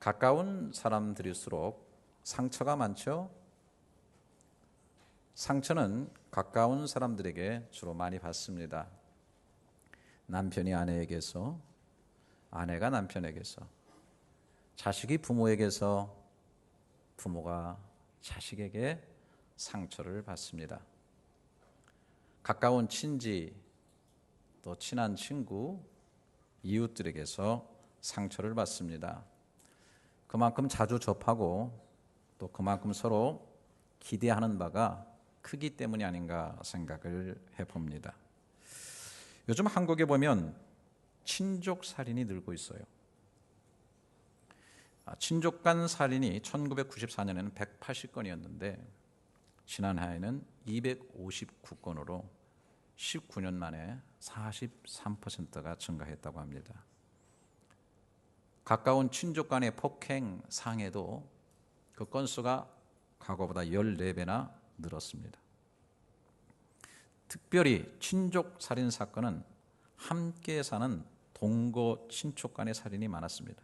가까운 사람들일수록 상처가 많죠. 상처는 가까운 사람들에게 주로 많이 받습니다. 남편이 아내에게서, 아내가 남편에게서, 자식이 부모에게서, 부모가 자식에게 상처를 받습니다. 가까운 친지, 또 친한 친구, 이웃들에게서 상처를 받습니다. 그만큼 자주 접하고 또 그만큼 서로 기대하는 바가 크기 때문이 아닌가 생각을 해봅니다. 요즘 한국에 보면 친족 살인이 늘고 있어요. 친족 간 살인이 1994년에는 180건이었는데 지난해에는 259건으로 19년 만에 43%가 증가했다고 합니다. 가까운 친족 간의 폭행, 상해도 그 건수가 과거보다 14배나 늘었습니다. 특별히 친족 살인 사건은 함께 사는 동거 친족 간의 살인이 많았습니다.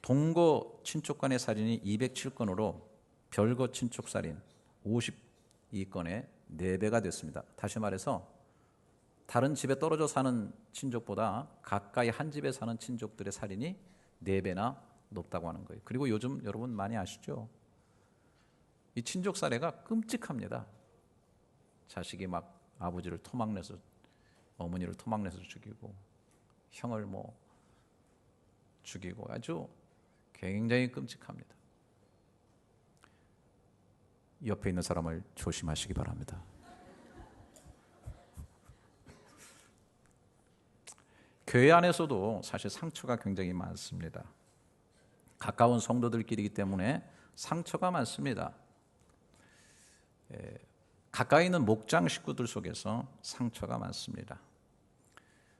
동거 친족 간의 살인이 207건으로 별거 친족 살인 52건에 4배가 됐습니다. 다시 말해서 다른 집에 떨어져 사는 친족보다 가까이 한 집에 사는 친족들의 살인이 4배나 높다고 하는 거예요. 그리고 요즘 여러분 많이 아시죠? 이 친족 사례가 끔찍합니다. 자식이 막 아버지를 토막내서, 어머니를 토막내서 죽이고, 형을 죽이고, 아주 굉장히 끔찍합니다. 옆에 있는 사람을 조심하시기 바랍니다. 교회 안에서도 사실 상처가 굉장히 많습니다. 가까운 성도들끼리이기 때문에 상처가 많습니다. 가까이 있는 목장 식구들 속에서 상처가 많습니다.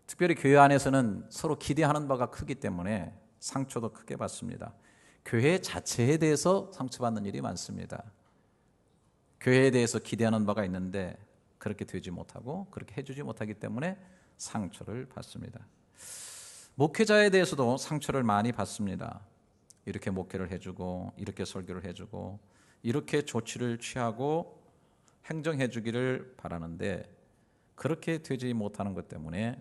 특별히 교회 안에서는 서로 기대하는 바가 크기 때문에 상처도 크게 받습니다. 교회 자체에 대해서 상처받는 일이 많습니다. 교회에 대해서 기대하는 바가 있는데 그렇게 되지 못하고 그렇게 해주지 못하기 때문에 상처를 받습니다. 목회자에 대해서도 상처를 많이 받습니다. 이렇게 목회를 해주고 이렇게 설교를 해주고 이렇게 조치를 취하고 행정해 주기를 바라는데 그렇게 되지 못하는 것 때문에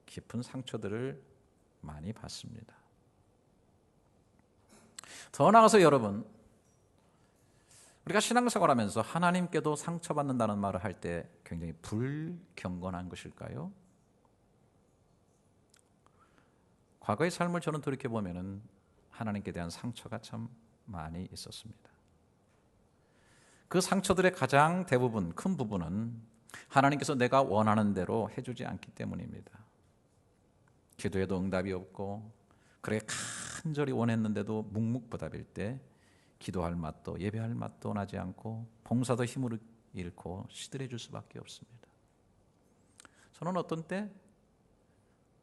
깊은 상처들을 많이 받습니다. 더 나아가서 여러분, 우리가 신앙생활 하면서 하나님께도 상처받는다는 말을 할 때 굉장히 불경건한 것일까요? 과거의 삶을 저는 돌이켜보면 하나님께 대한 상처가 참 많이 있었습니다. 그 상처들의 가장 대부분, 큰 부분은 하나님께서 내가 원하는 대로 해주지 않기 때문입니다. 기도해도 응답이 없고 그렇게 간절히 원했는데도 묵묵부답일 때 기도할 맛도 예배할 맛도 나지 않고 봉사도 힘을 잃고 시들해질 수밖에 없습니다. 저는 어떤 때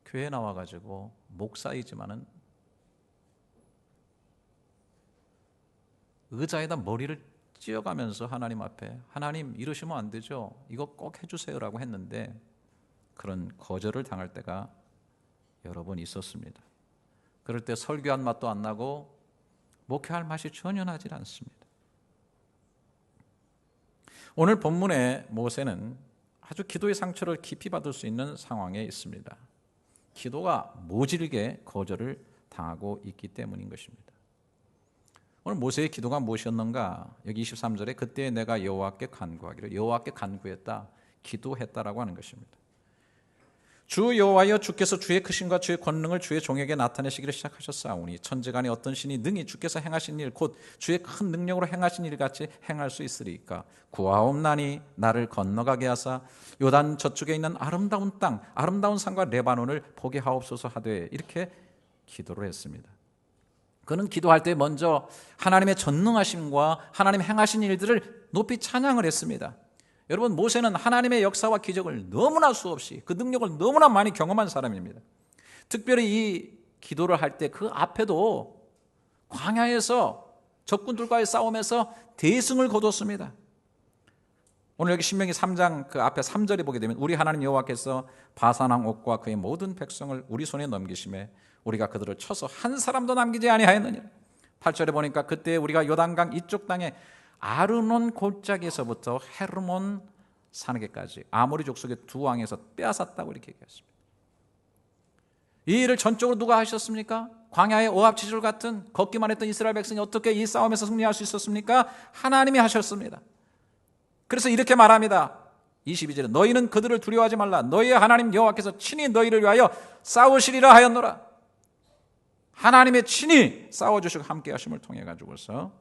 교회에 나와가지고 목사이지만은 의자에다 머리를 찧어가면서 하나님 앞에 하나님 이러시면 안 되죠. 이거 꼭 해주세요라고 했는데 그런 거절을 당할 때가 여러 번 있었습니다. 그럴 때 설교한 맛도 안 나고 목회할 맛이 전혀 나질 않습니다. 오늘 본문의 모세는 아주 기도의 상처를 깊이 받을 수 있는 상황에 있습니다. 기도가 모질게 거절을 당하고 있기 때문인 것입니다. 오늘 모세의 기도가 무엇이었는가? 여기 23절에 그때 내가 여호와께 간구하기를, 여호와께 간구했다, 기도했다라고 하는 것입니다. 주 여호와여, 주께서 주의 크심과 주의 권능을 주의 종에게 나타내시기를 시작하셨사오니 천지간에 어떤 신이 능히 주께서 행하신 일 곧 주의 큰 능력으로 행하신 일같이 행할 수 있으리이까? 구하옵나니 나를 건너가게 하사 요단 저쪽에 있는 아름다운 땅, 아름다운 산과 레바논을 보게 하옵소서 하되, 이렇게 기도를 했습니다. 그는 기도할 때 먼저 하나님의 전능하심과 하나님 행하신 일들을 높이 찬양을 했습니다. 여러분, 모세는 하나님의 역사와 기적을 너무나 수없이, 그 능력을 너무나 많이 경험한 사람입니다. 특별히 이 기도를 할 때 그 앞에도 광야에서 적군들과의 싸움에서 대승을 거뒀습니다. 오늘 여기 신명기 3장 그 앞에 3절에 보게 되면 우리 하나님 여호와께서 바산왕 옥과 그의 모든 백성을 우리 손에 넘기심에 우리가 그들을 쳐서 한 사람도 남기지 아니하였느니라. 8절에 보니까 그때 우리가 요단강 이쪽 땅에 아르논 골짜기에서부터 헤르몬 산에게까지 아모리 족속의 두 왕에서 빼앗았다고 이렇게 얘기했습니다. 이 일을 전적으로 누가 하셨습니까? 광야의 오합지졸 같은 걷기만 했던 이스라엘 백성이 어떻게 이 싸움에서 승리할 수 있었습니까? 하나님이 하셨습니다. 그래서 이렇게 말합니다. 22절에 너희는 그들을 두려워하지 말라. 너희의 하나님 여호와께서 친히 너희를 위하여 싸우시리라 하였노라. 하나님의 친히 싸워주시고 함께 하심을 통해 가지고서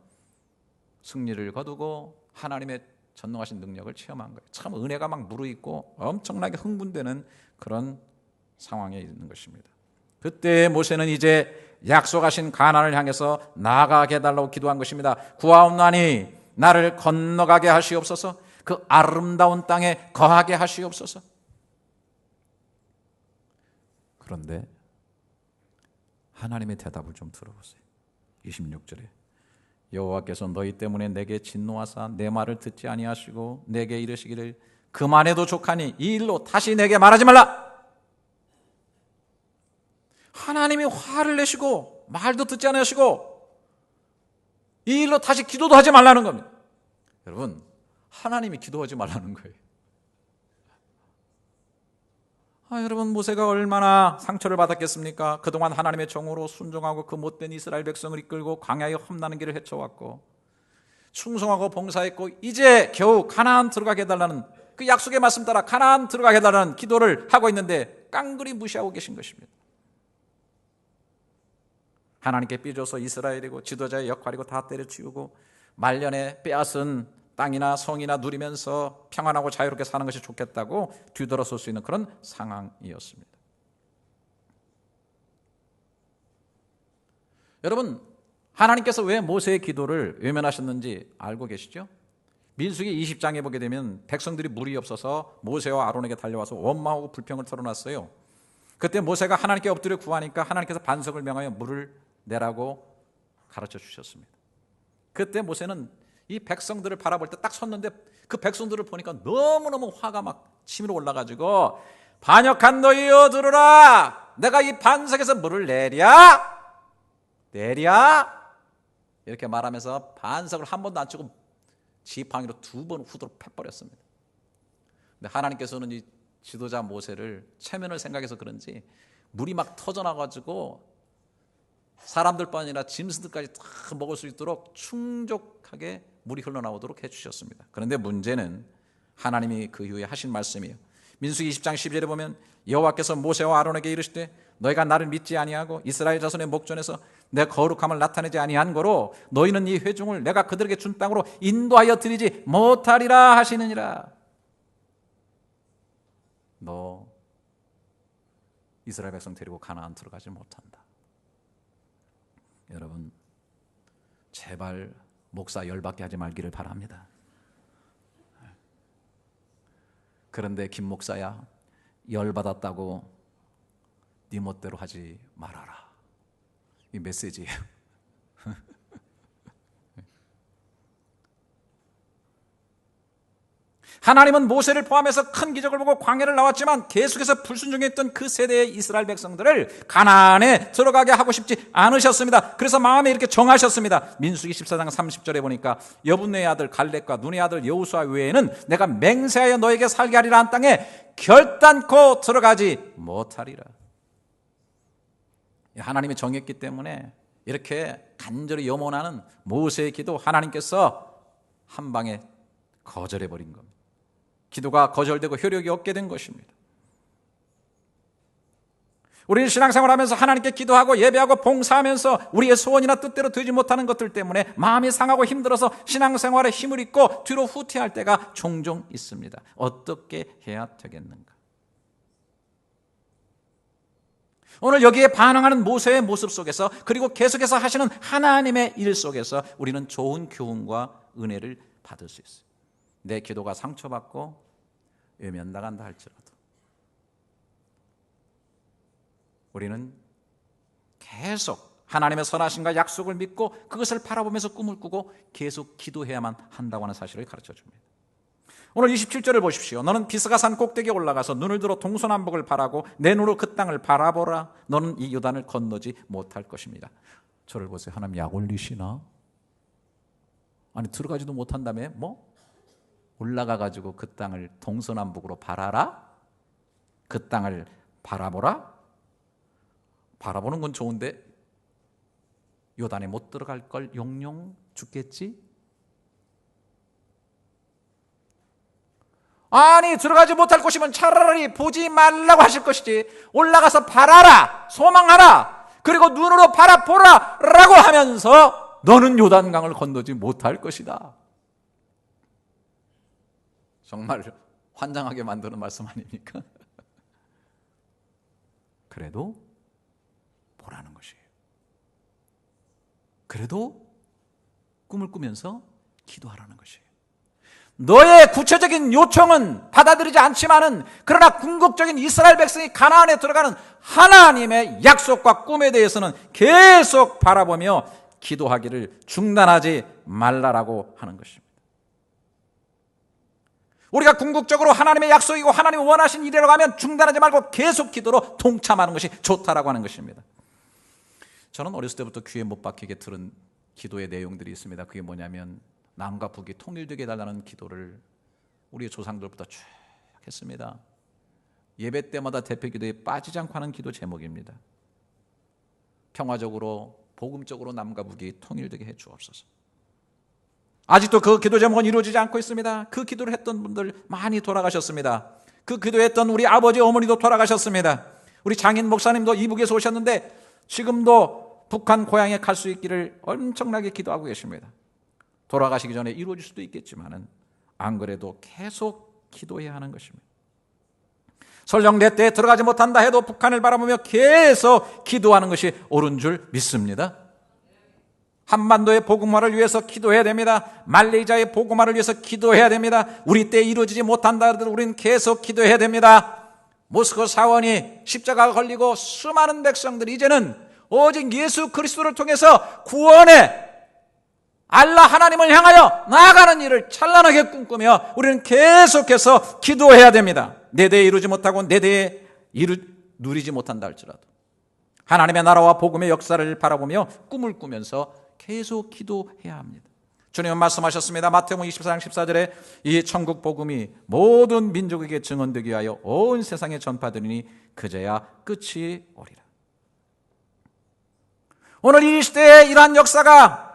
승리를 거두고 하나님의 전능하신 능력을 체험한 거예요. 참 은혜가 막 무르익고 엄청나게 흥분되는 그런 상황에 있는 것입니다. 그때 모세는 이제 약속하신 가나안을 향해서 나아가게 해달라고 기도한 것입니다. 구하옵나니 나를 건너가게 하시옵소서. 그 아름다운 땅에 거하게 하시옵소서. 그런데 하나님의 대답을 좀 들어보세요. 26절에 여호와께서 너희 때문에 내게 진노하사 내 말을 듣지 아니하시고 내게 이르시기를 그만해도 족하니 이 일로 다시 내게 말하지 말라. 하나님이 화를 내시고 말도 듣지 않으시고 이 일로 다시 기도도 하지 말라는 겁니다. 여러분, 하나님이 기도하지 말라는 거예요. 여러분, 모세가 얼마나 상처를 받았겠습니까? 그동안 하나님의 종으로 순종하고 그 못된 이스라엘 백성을 이끌고 광야의 험난한 길을 헤쳐왔고 충성하고 봉사했고 이제 겨우 가나안 들어가게 해달라는 그 약속의 말씀 따라 가나안 들어가게 해달라는 기도를 하고 있는데 깡그리 무시하고 계신 것입니다. 하나님께 삐져서 이스라엘이고 지도자의 역할이고 다 때려치우고 말년에 빼앗은 땅이나 성이나 누리면서 평안하고 자유롭게 사는 것이 좋겠다고 뒤돌아설 수 있는 그런 상황이었습니다. 여러분, 하나님께서 왜 모세의 기도를 외면하셨는지 알고 계시죠? 민수기 20장에 보게 되면 백성들이 물이 없어서 모세와 아론에게 달려와서 원망하고 불평을 털어놨어요. 그때 모세가 하나님께 엎드려 구하니까 하나님께서 반석을 명하여 물을 내라고 가르쳐 주셨습니다. 그때 모세는 이 백성들을 바라볼 때 딱 섰는데 그 백성들을 보니까 너무너무 화가 막 치밀어 올라가지고 반역한 너희여 들으라. 내가 이 반석에서 물을 내랴 이렇게 말하면서 반석을 한 번도 안 치고 지팡이로 두 번 후드로 패버렸습니다. 근데 하나님께서는 이 지도자 모세를 체면을 생각해서 그런지 물이 막 터져나가지고 사람들뿐 아니라 짐승들까지 다 먹을 수 있도록 충족하게 물이 흘러나오도록 해주셨습니다. 그런데 문제는 하나님이 그 이후에 하신 말씀이에요. 민수기 20장 12절에 보면 여호와께서 모세와 아론에게 이르시되 너희가 나를 믿지 아니하고 이스라엘 자손의 목전에서 내 거룩함을 나타내지 아니한 거로 너희는 이 회중을 내가 그들에게 준 땅으로 인도하여 드리지 못하리라 하시느니라. 너 이스라엘 백성 데리고 가나안 들어가지 못한다. 여러분, 제발 목사 열받게 하지 말기를 바랍니다. 그런데 김 목사야, 열받았다고 네 멋대로 하지 말아라. 이 메시지예요. 하나님은 모세를 포함해서 큰 기적을 보고 광야를 나왔지만 계속해서 불순종했던 그 세대의 이스라엘 백성들을 가나안에 들어가게 하고 싶지 않으셨습니다. 그래서 마음에 이렇게 정하셨습니다. 민수기 14장 30절에 보니까 여분네의 아들 갈렙과 눈의 아들 여호수아 외에는 내가 맹세하여 너에게 살게 하리라 한 땅에 결단코 들어가지 못하리라. 하나님이 정했기 때문에 이렇게 간절히 염원하는 모세의 기도 하나님께서 한 방에 거절해버린 겁니다. 기도가 거절되고 효력이 없게 된 것입니다. 우리는 신앙생활하면서 하나님께 기도하고 예배하고 봉사하면서 우리의 소원이나 뜻대로 되지 못하는 것들 때문에 마음이 상하고 힘들어서 신앙생활에 힘을 잃고 뒤로 후퇴할 때가 종종 있습니다. 어떻게 해야 되겠는가? 오늘 여기에 반응하는 모세의 모습 속에서 그리고 계속해서 하시는 하나님의 일 속에서 우리는 좋은 교훈과 은혜를 받을 수 있어요. 내 기도가 상처받고 외면당한다 할지라도 우리는 계속 하나님의 선하심과 약속을 믿고 그것을 바라보면서 꿈을 꾸고 계속 기도해야만 한다고 하는 사실을 가르쳐 줍니다. 오늘 27절을 보십시오. 너는 비스가산 꼭대기에 올라가서 눈을 들어 동서남북을 바라고 내 눈으로 그 땅을 바라보라. 너는 이 요단을 건너지 못할 것입니다. 저를 보세요. 하나님 약 올리시나? 아니 들어가지도 못한 다음에 올라가가지고 그 땅을 동서남북으로 바라라? 그 땅을 바라보라? 바라보는 건 좋은데 요단에 못 들어갈 걸 용용 죽겠지? 아니 들어가지 못할 곳이면 차라리 보지 말라고 하실 것이지, 올라가서 바라라, 소망하라, 그리고 눈으로 바라보라 라고 하면서 너는 요단강을 건너지 못할 것이다. 정말 환장하게 만드는 말씀 아닙니까? 그래도 보라는 것이에요. 그래도 꿈을 꾸면서 기도하라는 것이에요. 너의 구체적인 요청은 받아들이지 않지만은, 그러나 궁극적인 이스라엘 백성이 가나안에 들어가는 하나님의 약속과 꿈에 대해서는 계속 바라보며 기도하기를 중단하지 말라라고 하는 것입니다. 우리가 궁극적으로 하나님의 약속이고 하나님이 원하신 일이라고 하면 중단하지 말고 계속 기도로 동참하는 것이 좋다라고 하는 것입니다. 저는 어렸을 때부터 귀에 못 박히게 들은 기도의 내용들이 있습니다. 그게 뭐냐면 남과 북이 통일되게 해달라는 기도를 우리의 조상들부터 쭉 했습니다. 예배 때마다 대표 기도에 빠지지 않고 하는 기도 제목입니다. 평화적으로 복음적으로 남과 북이 통일되게 해 주옵소서. 아직도 그 기도 제목은 이루어지지 않고 있습니다. 그 기도를 했던 분들 많이 돌아가셨습니다. 그 기도했던 우리 아버지 어머니도 돌아가셨습니다. 우리 장인 목사님도 이북에서 오셨는데 지금도 북한 고향에 갈 수 있기를 엄청나게 기도하고 계십니다. 돌아가시기 전에 이루어질 수도 있겠지만은 안 그래도 계속 기도해야 하는 것입니다. 설령 내 때에 들어가지 못한다 해도 북한을 바라보며 계속 기도하는 것이 옳은 줄 믿습니다. 한반도의 복음화를 위해서 기도해야 됩니다. 말레이시아의 복음화를 위해서 기도해야 됩니다. 우리 때에 이루어지지 못한다 하더라도 우리는 계속 기도해야 됩니다. 모스크 사원이 십자가가 걸리고 수많은 백성들이 이제는 오직 예수 그리스도를 통해서 구원의 알라 하나님을 향하여 나아가는 일을 찬란하게 꿈꾸며 우리는 계속해서 기도해야 됩니다. 내 대에 이루지 못하고 내 대에 누리지 못한다 할지라도 하나님의 나라와 복음의 역사를 바라보며 꿈을 꾸면서 계속 기도해야 합니다. 주님은 말씀하셨습니다. 마태복음 24장 14절에 이 천국 복음이 모든 민족에게 증언되게 하여 온 세상에 전파되리니 그제야 끝이 오리라. 오늘 이 시대에 이러한 역사가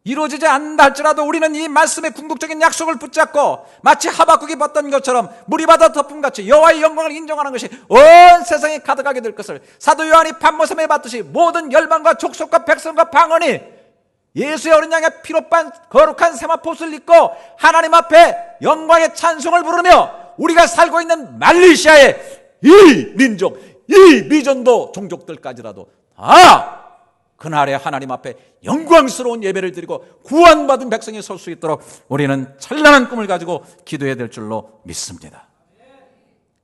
이루어지지 않는다 할지라도 우리는 이 말씀의 궁극적인 약속을 붙잡고 마치 하박국이 봤던 것처럼 물이 바다 덮음같이 여호와의 영광을 인정하는 것이 온 세상에 가득하게 될 것을 사도 요한이 판모섬에 봤듯이 모든 열방과 족속과 백성과 방언이 예수의 어린 양의 피로 빤 거룩한 세마포스를 입고 하나님 앞에 영광의 찬송을 부르며 우리가 살고 있는 말레이시아의 이 민족, 이 미전도 종족들까지라도 다 그날에 하나님 앞에 영광스러운 예배를 드리고 구원받은 백성이 설 수 있도록 우리는 찬란한 꿈을 가지고 기도해야 될 줄로 믿습니다.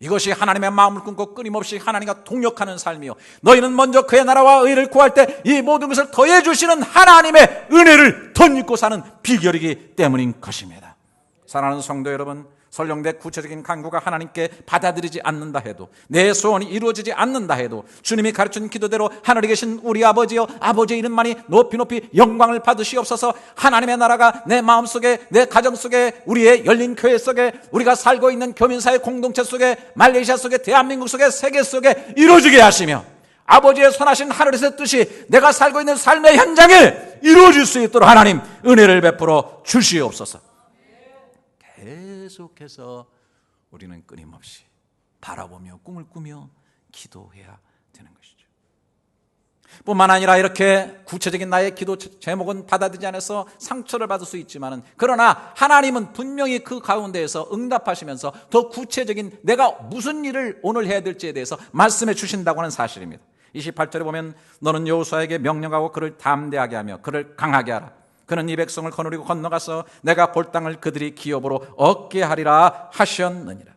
이것이 하나님의 마음을 끊고 끊임없이 하나님과 동역하는 삶이요, 너희는 먼저 그의 나라와 의를 구할 때 이 모든 것을 더해 주시는 하나님의 은혜를 덧입고 사는 비결이기 때문인 것입니다. 사랑하는 성도 여러분, 설령 내 구체적인 간구가 하나님께 받아들이지 않는다 해도, 내 소원이 이루어지지 않는다 해도 주님이 가르친 기도대로 하늘에 계신 우리 아버지여, 아버지의 이름만이 높이 높이 영광을 받으시옵소서. 하나님의 나라가 내 마음속에, 내 가정 속에, 우리의 열린 교회 속에, 우리가 살고 있는 교민사회 공동체 속에, 말레이시아 속에, 대한민국 속에, 세계 속에 이루어지게 하시며 아버지의 선하신 하늘에서의 뜻이 내가 살고 있는 삶의 현장에 이루어질 수 있도록 하나님 은혜를 베풀어 주시옵소서. 계속해서 우리는 끊임없이 바라보며 꿈을 꾸며 기도해야 되는 것이죠. 뿐만 아니라 이렇게 구체적인 나의 기도 제목은 받아들이지 않아서 상처를 받을 수 있지만, 그러나 하나님은 분명히 그 가운데에서 응답하시면서 더 구체적인 내가 무슨 일을 오늘 해야 될지에 대해서 말씀해 주신다고 하는 사실입니다. 28절에 보면 너는 여호수아에게 명령하고 그를 담대하게 하며 그를 강하게 하라. 그는 이 백성을 거느리고 건너가서 내가 볼 땅을 그들이 기업으로 얻게 하리라 하셨느니라.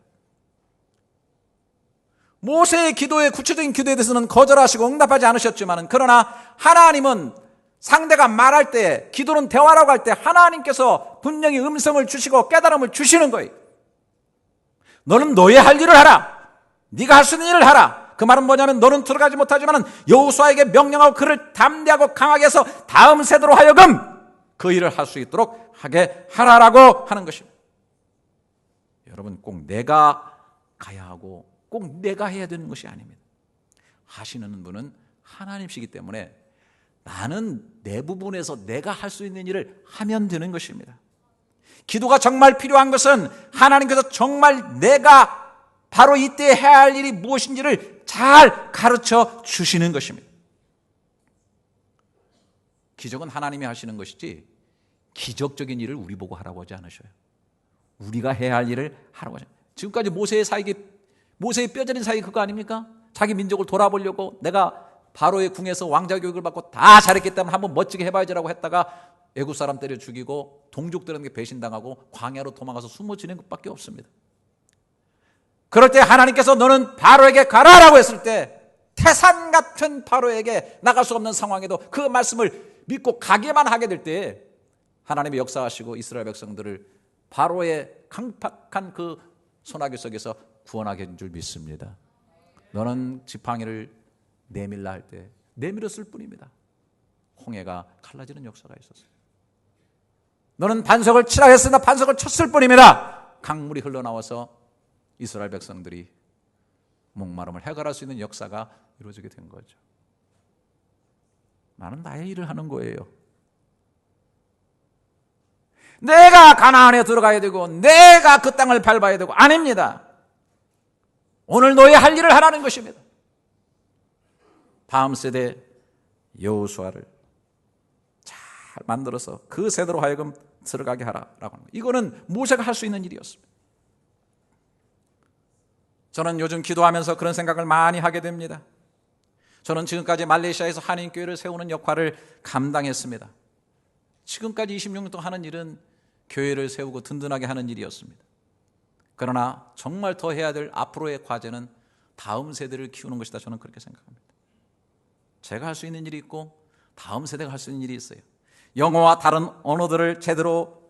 모세의 기도의 구체적인 기도에 대해서는 거절하시고 응답하지 않으셨지만, 그러나 하나님은 상대가 말할 때, 기도는 대화라고 할 때 하나님께서 분명히 음성을 주시고 깨달음을 주시는 거예요. 너는 너의 할 일을 하라. 네가 할 수 있는 일을 하라. 그 말은 뭐냐면 너는 들어가지 못하지만 여호수아에게 명령하고 그를 담대하고 강하게 해서 다음 세대로 하여금 그 일을 할 수 있도록 하게 하라라고 하는 것입니다. 여러분, 꼭 내가 가야 하고 꼭 내가 해야 되는 것이 아닙니다. 하시는 분은 하나님이시기 때문에 나는 내 부분에서 내가 할 수 있는 일을 하면 되는 것입니다. 기도가 정말 필요한 것은 하나님께서 정말 내가 바로 이때 해야 할 일이 무엇인지를 잘 가르쳐 주시는 것입니다. 기적은 하나님이 하시는 것이지 기적적인 일을 우리 보고 하라고 하지 않으셔요. 우리가 해야 할 일을 하라고 하죠. 지금까지 모세의 뼈저린 사역이 그거 아닙니까? 자기 민족을 돌아보려고 내가 바로의 궁에서 왕자 교육을 받고 다 잘했기 때문에 한번 멋지게 해봐야지라고 했다가 애굽 사람 때려 죽이고 동족들에게 배신당하고 광야로 도망가서 숨어 지낸 것밖에 없습니다. 그럴 때 하나님께서 너는 바로에게 가라라고 했을 때 태산 같은 바로에게 나갈 수 없는 상황에도 그 말씀을 믿고 가게만 하게 될 때 하나님이 역사하시고 이스라엘 백성들을 바로의 강팍한 그 소나기 속에서 구원하게 된 줄 믿습니다. 너는 지팡이를 내밀라 할 때 내밀었을 뿐입니다. 홍해가 갈라지는 역사가 있었어요. 너는 반석을 치라 했으나 반석을 쳤을 뿐입니다. 강물이 흘러나와서 이스라엘 백성들이 목마름을 해결할 수 있는 역사가 이루어지게 된 거죠. 나는 나의 일을 하는 거예요. 내가 가나안에 들어가야 되고 내가 그 땅을 밟아야 되고 아닙니다. 오늘 너의 할 일을 하라는 것입니다. 다음 세대 여호수아를 잘 만들어서 그 세대로 하여금 들어가게 하라라고 하는 거예요. 이거는 모세가 할 수 있는 일이었습니다. 저는 요즘 기도하면서 그런 생각을 많이 하게 됩니다. 저는 지금까지 말레이시아에서 한인교회를 세우는 역할을 감당했습니다. 지금까지 26년 동안 하는 일은 교회를 세우고 든든하게 하는 일이었습니다. 그러나 정말 더 해야 될 앞으로의 과제는 다음 세대를 키우는 것이다. 저는 그렇게 생각합니다. 제가 할 수 있는 일이 있고 다음 세대가 할 수 있는 일이 있어요. 영어와 다른 언어들을 제대로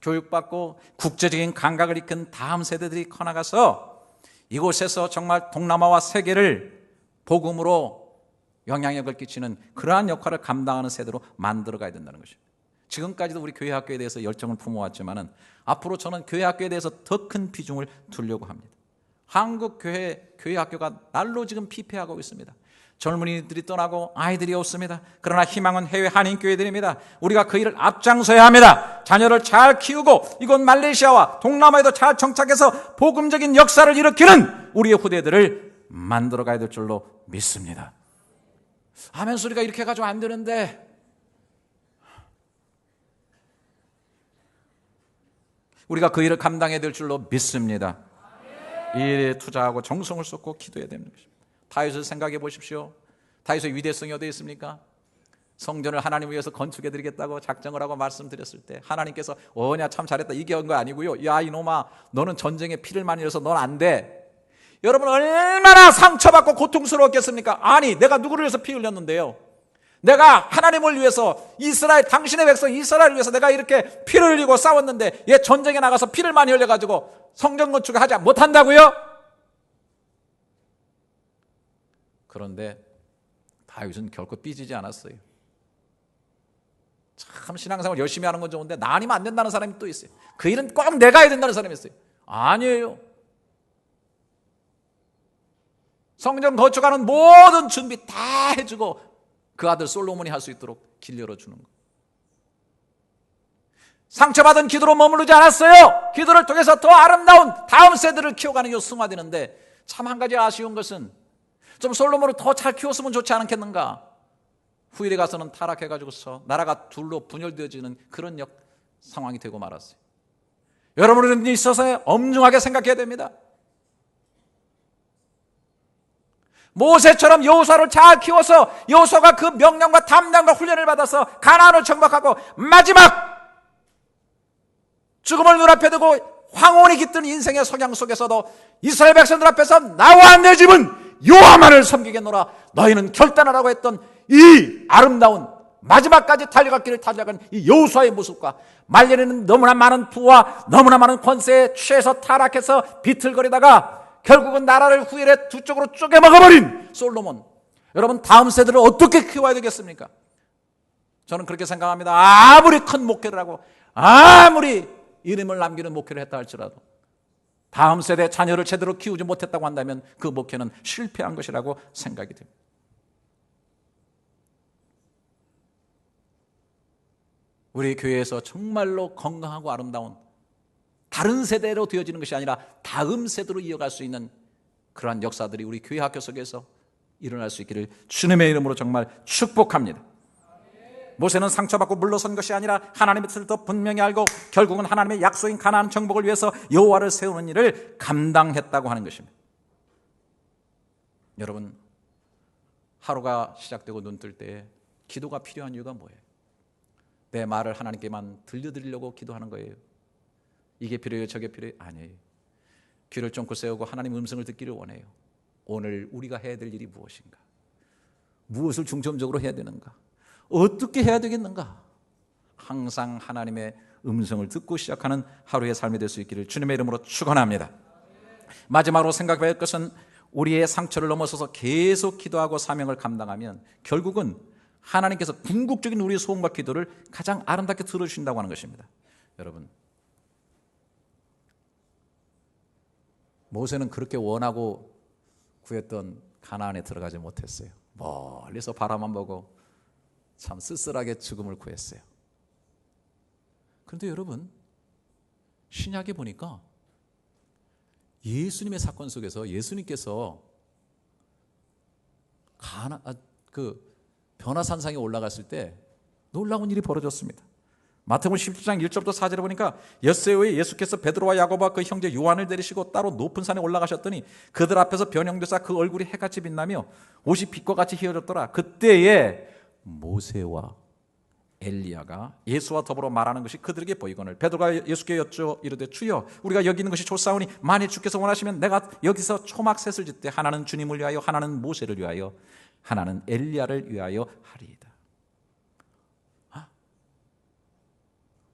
교육받고 국제적인 감각을 익힌 다음 세대들이 커나가서 이곳에서 정말 동남아와 세계를 복음으로 영향력을 끼치는 그러한 역할을 감당하는 세대로 만들어가야 된다는 것입니다. 지금까지도 우리 교회 학교에 대해서 열정을 품어왔지만은 앞으로 저는 교회 학교에 대해서 더 큰 비중을 두려고 합니다. 한국 교회 학교가 날로 지금 피폐하고 있습니다. 젊은이들이 떠나고 아이들이 없습니다. 그러나 희망은 해외 한인교회들입니다. 우리가 그 일을 앞장서야 합니다. 자녀를 잘 키우고 이곳 말레이시아와 동남아에도 잘 정착해서 복음적인 역사를 일으키는 우리의 후대들을 만들어가야 될 줄로 믿습니다. 아멘 소리가 이렇게 해가지고 안 되는데 우리가 그 일을 감당해야 될 줄로 믿습니다. 이 일에 투자하고 정성을 쏟고 기도해야 되는 것입니다. 다윗을 생각해 보십시오. 다윗의 위대성이 어디에 있습니까? 성전을 하나님을 위해서 건축해 드리겠다고 작정을 하고 말씀드렸을 때 하나님께서 어냐 참 잘했다 이게 한 거 아니고요. 야 이놈아 너는 전쟁에 피를 많이 흘려서 넌 안 돼. 여러분 얼마나 상처받고 고통스러웠겠습니까? 아니 내가 누구를 위해서 피 흘렸는데요. 내가 하나님을 위해서 이스라엘 당신의 백성 이스라엘을 위해서 내가 이렇게 피를 흘리고 싸웠는데 얘 전쟁에 나가서 피를 많이 흘려가지고 성전 건축을 하지 못한다고요? 그런데 다윗은 결코 삐지지 않았어요. 참 신앙생활 열심히 하는 건 좋은데 나 아니면 안 된다는 사람이 또 있어요. 그 일은 꼭 내가 해야 된다는 사람이 있어요. 아니에요. 성전 건축하는 모든 준비 다 해주고 그 아들 솔로몬이 할 수 있도록 길 열어주는 거. 상처받은 기도로 머무르지 않았어요. 기도를 통해서 더 아름다운 다음 세대를 키워가는 요 승화되는데 참 한 가지 아쉬운 것은 좀 솔로몬을 더 잘 키웠으면 좋지 않겠는가. 후일에 가서는 타락해가지고서 나라가 둘로 분열되어지는 그런 상황이 되고 말았어요. 여러분은 있어서 엄중하게 생각해야 됩니다. 모세처럼 여호수아를 잘 키워서 여호수아가 그 명령과 담당과 훈련을 받아서 가나안을 정복하고 마지막 죽음을 눈앞에 두고 황혼이 깃든 인생의 석양 속에서도 이스라엘 백성들 앞에서 나와 내 집은 여호와만을 섬기겠노라 너희는 결단하라고 했던 이 아름다운 마지막까지 달려갈 길을 달려간 이 여호수아의 모습과 말년에는 너무나 많은 부와 너무나 많은 권세에 취해서 타락해서 비틀거리다가 결국은 나라를 후일에 두 쪽으로 쪼개먹어버린 솔로몬. 여러분, 다음 세대를 어떻게 키워야 되겠습니까? 저는 그렇게 생각합니다. 아무리 큰 목회를 하고 아무리 이름을 남기는 목회를 했다 할지라도 다음 세대 자녀를 제대로 키우지 못했다고 한다면 그 목회는 실패한 것이라고 생각이 됩니다. 우리 교회에서 정말로 건강하고 아름다운 다른 세대로 되어지는 것이 아니라 다음 세대로 이어갈 수 있는 그러한 역사들이 우리 교회 학교 속에서 일어날 수 있기를 주님의 이름으로 정말 축복합니다. 모세는 상처받고 물러선 것이 아니라 하나님의 뜻을 더 분명히 알고 결국은 하나님의 약속인 가나안 정복을 위해서 여호와를 세우는 일을 감당했다고 하는 것입니다. 여러분, 하루가 시작되고 눈 뜰 때 기도가 필요한 이유가 뭐예요? 내 말을 하나님께만 들려드리려고 기도하는 거예요. 이게 필요해요, 저게 필요해요? 아니에요. 귀를 쫑긋 세우고 하나님 음성을 듣기를 원해요. 오늘 우리가 해야 될 일이 무엇인가? 무엇을 중점적으로 해야 되는가? 어떻게 해야 되겠는가? 항상 하나님의 음성을 듣고 시작하는 하루의 삶이 될 수 있기를 주님의 이름으로 축원합니다. 마지막으로 생각해야 할 것은 우리의 상처를 넘어서서 계속 기도하고 사명을 감당하면 결국은 하나님께서 궁극적인 우리의 소원과 기도를 가장 아름답게 들어주신다고 하는 것입니다. 여러분, 모세는 그렇게 원하고 구했던 가나안에 들어가지 못했어요. 멀리서 바라만 보고 참 쓸쓸하게 죽음을 구했어요. 그런데 여러분, 신약에 보니까 예수님의 사건 속에서 예수님께서 변화산상에 올라갔을 때 놀라운 일이 벌어졌습니다. 마태복음 17장 1절부터 4절에 보니까 엿새 후에 예수께서 베드로와 야고보와 그 형제 요한을 데리시고 따로 높은 산에 올라가셨더니 그들 앞에서 변형되사 그 얼굴이 해같이 빛나며 옷이 빛과 같이 휘어졌더라. 그때에 모세와 엘리야가 예수와 더불어 말하는 것이 그들에게 보이거늘 베드로가 예수께 여쭈어 이르되 주여, 우리가 여기 있는 것이 좋사오니 만일 주께서 원하시면 내가 여기서 초막셋을 짓되 하나는 주님을 위하여 하나는 모세를 위하여 하나는 엘리야를 위하여 하리이다.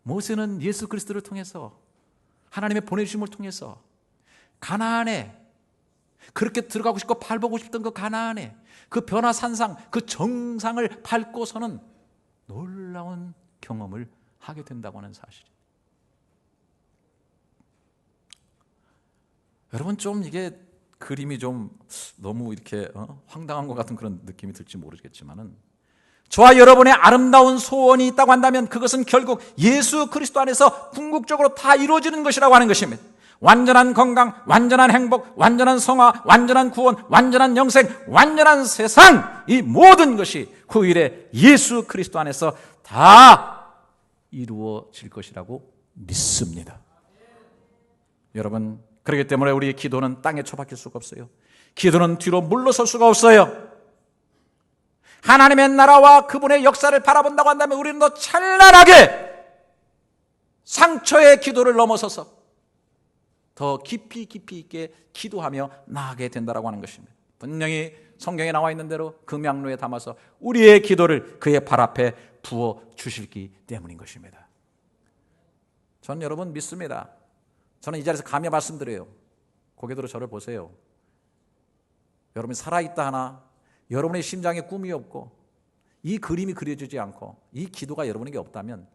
모세는 예수 그리스도를 통해서 하나님의 보내주심을 통해서 가나안에 그렇게 들어가고 싶고 밟아보고 싶던 그 가나안에 그 변화산상 그 정상을 밟고서는 놀라운 경험을 하게 된다고 하는 사실이에요. 여러분, 좀 이게 그림이 좀 너무 이렇게 황당한 것 같은 그런 느낌이 들지 모르겠지만은 저와 여러분의 아름다운 소원이 있다고 한다면 그것은 결국 예수 그리스도 안에서 궁극적으로 다 이루어지는 것이라고 하는 것입니다. 완전한 건강, 완전한 행복, 완전한 성화, 완전한 구원, 완전한 영생, 완전한 세상, 이 모든 것이 후일에 예수 그리스도 안에서 다 이루어질 것이라고 믿습니다. 여러분, 그렇기 때문에 우리의 기도는 땅에 처박힐 수가 없어요. 기도는 뒤로 물러설 수가 없어요. 하나님의 나라와 그분의 역사를 바라본다고 한다면 우리는 더 찬란하게 상처의 기도를 넘어서서 더 깊이 있게 기도하며 나아가게 된다고 하는 것입니다. 분명히 성경에 나와 있는 대로 금양로에 담아서 우리의 기도를 그의 발 앞에 부어 주시기 때문인 것입니다. 전 여러분 믿습니다. 저는 이 자리에서 감히 말씀드려요. 고개 들어 저를 보세요. 여러분이 살아있다 하나 여러분의 심장에 꿈이 없고 이 그림이 그려지지 않고 이 기도가 여러분에게 없다면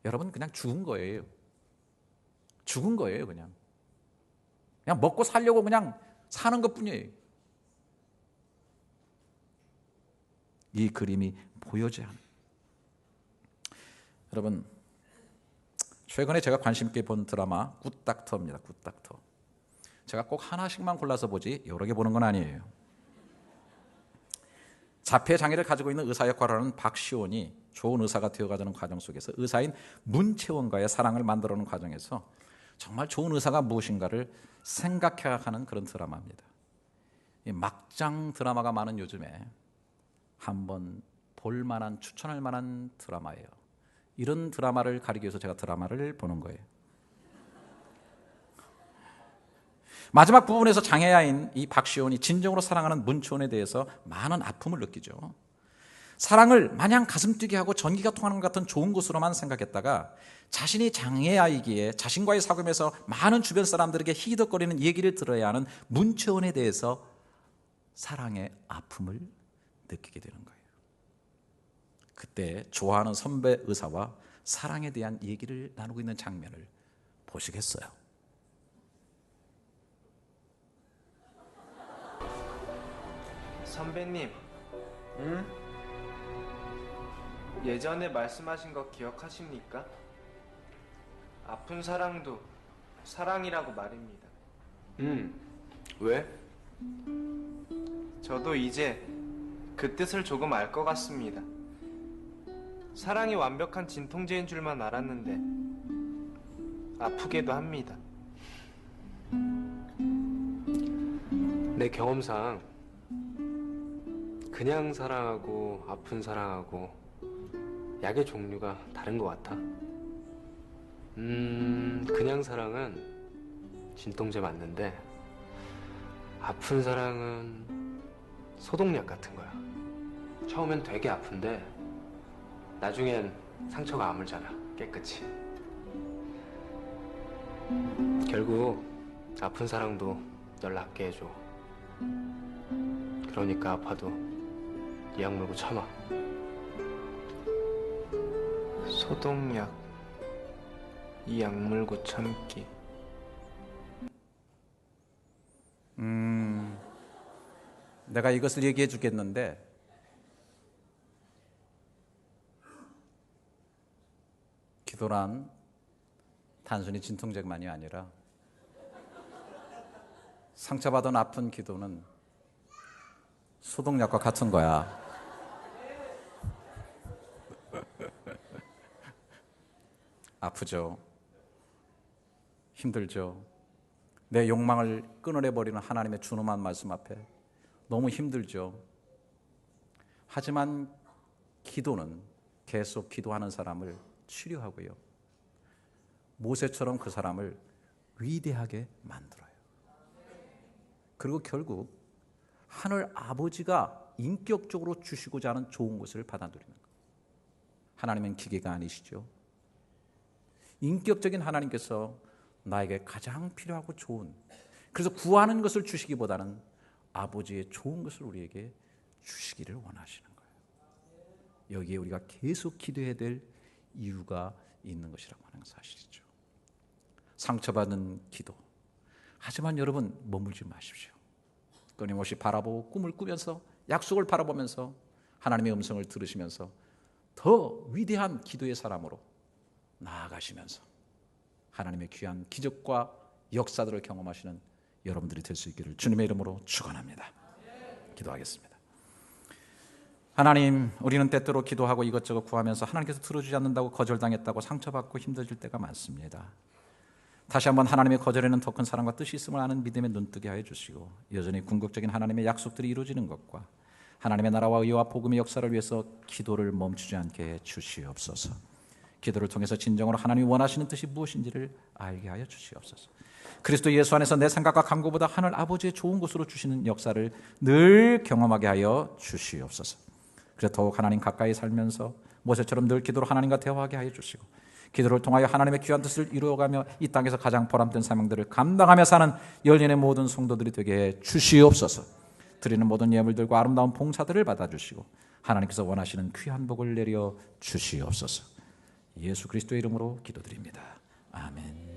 여러분 그냥 죽은 거예요. 죽은 거예요. 그냥 먹고 살려고 그냥 사는 것뿐이에요. 이 그림이 보여져야 합니다. 여러분, 최근에 제가 관심 있게 본 드라마 굿닥터입니다. 굿닥터. 제가 꼭 하나씩만 골라서 보지 여러 개 보는 건 아니에요. 자폐 장애를 가지고 있는 의사 역할을 하는 박시온이 좋은 의사가 되어가는 과정 속에서 의사인 문채원과의 사랑을 만들어가는 과정에서 정말 좋은 의사가 무엇인가를 생각해가는 그런 드라마입니다. 이 막장 드라마가 많은 요즘에 한번 볼만한, 추천할 만한 드라마예요. 이런 드라마를 가리기 위해서 제가 드라마를 보는 거예요. 마지막 부분에서 장애아인 이 박시온이 진정으로 사랑하는 문초원에 대해서 많은 아픔을 느끼죠. 사랑을 마냥 가슴 뛰게 하고 전기가 통하는 것 같은 좋은 것으로만 생각했다가 자신이 장애아이기에 자신과의 사귐에서 많은 주변 사람들에게 희덕거리는 얘기를 들어야 하는 문채원에 대해서 사랑의 아픔을 느끼게 되는 거예요. 그때 좋아하는 선배 의사와 사랑에 대한 얘기를 나누고 있는 장면을 보시겠어요? 선배님, 예전에 말씀하신 거 기억하십니까? 아픈 사랑도 사랑이라고 말입니다. 왜? 저도 이제 그 뜻을 조금 알 것 같습니다. 사랑이 완벽한 진통제인 줄만 알았는데 아프게도 합니다. 내 경험상 그냥 사랑하고 아픈 사랑하고 약의 종류가 다른 것 같아. 그냥 사랑은 진통제 맞는데 아픈 사랑은 소독약 같은 거야. 처음엔 되게 아픈데 나중엔 상처가 아물잖아, 깨끗이. 결국 아픈 사랑도 널 낫게 해줘. 그러니까 아파도 이 약 물고 참아. 소독약, 이 약물고 참기. 내가 이것을 얘기해 주겠는데 기도란 단순히 진통제만이 아니라 상처받은 아픈 기도는 소독약과 같은 거야. 아프죠. 힘들죠. 내 욕망을 끊어내버리는 하나님의 준엄한 말씀 앞에 너무 힘들죠. 하지만 기도는 계속 기도하는 사람을 치료하고요. 모세처럼 그 사람을 위대하게 만들어요. 그리고 결국 하늘 아버지가 인격적으로 주시고자 하는 좋은 것을 받아들이는 거예요. 하나님은 기계가 아니시죠. 인격적인 하나님께서 나에게 가장 필요하고 좋은, 그래서 구하는 것을 주시기보다는 아버지의 좋은 것을 우리에게 주시기를 원하시는 거예요. 여기에 우리가 계속 기도해야 될 이유가 있는 것이라고 하는 사실이죠. 상처받은 기도. 하지만 여러분 머물지 마십시오. 끊임없이 바라보고 꿈을 꾸면서 약속을 바라보면서 하나님의 음성을 들으시면서 더 위대한 기도의 사람으로 나아가시면서 하나님의 귀한 기적과 역사들을 경험하시는 여러분들이 될 수 있기를 주님의 이름으로 축원합니다. 기도하겠습니다. 하나님, 우리는 때때로 기도하고 이것저것 구하면서 하나님께서 들어주지 않는다고 거절당했다고 상처받고 힘들어질 때가 많습니다. 다시 한번 하나님의 거절에는 더 큰 사랑과 뜻이 있음을 아는 믿음에 눈뜨게 하여 주시고 여전히 궁극적인 하나님의 약속들이 이루어지는 것과 하나님의 나라와 의와 복음의 역사를 위해서 기도를 멈추지 않게 해 주시옵소서. 기도를 통해서 진정으로 하나님이 원하시는 뜻이 무엇인지를 알게 하여 주시옵소서. 그리스도 예수 안에서 내 생각과 간구보다 하늘 아버지의 좋은 곳으로 주시는 역사를 늘 경험하게 하여 주시옵소서. 그래서 더욱 하나님 가까이 살면서 모세처럼 늘 기도로 하나님과 대화하게 하여 주시고 기도를 통하여 하나님의 귀한 뜻을 이루어가며 이 땅에서 가장 보람된 사명들을 감당하며 사는 열린의 모든 성도들이 되게 해 주시옵소서. 드리는 모든 예물들과 아름다운 봉사들을 받아주시고 하나님께서 원하시는 귀한 복을 내려 주시옵소서. 예수 그리스도의 이름으로 기도드립니다. 아멘.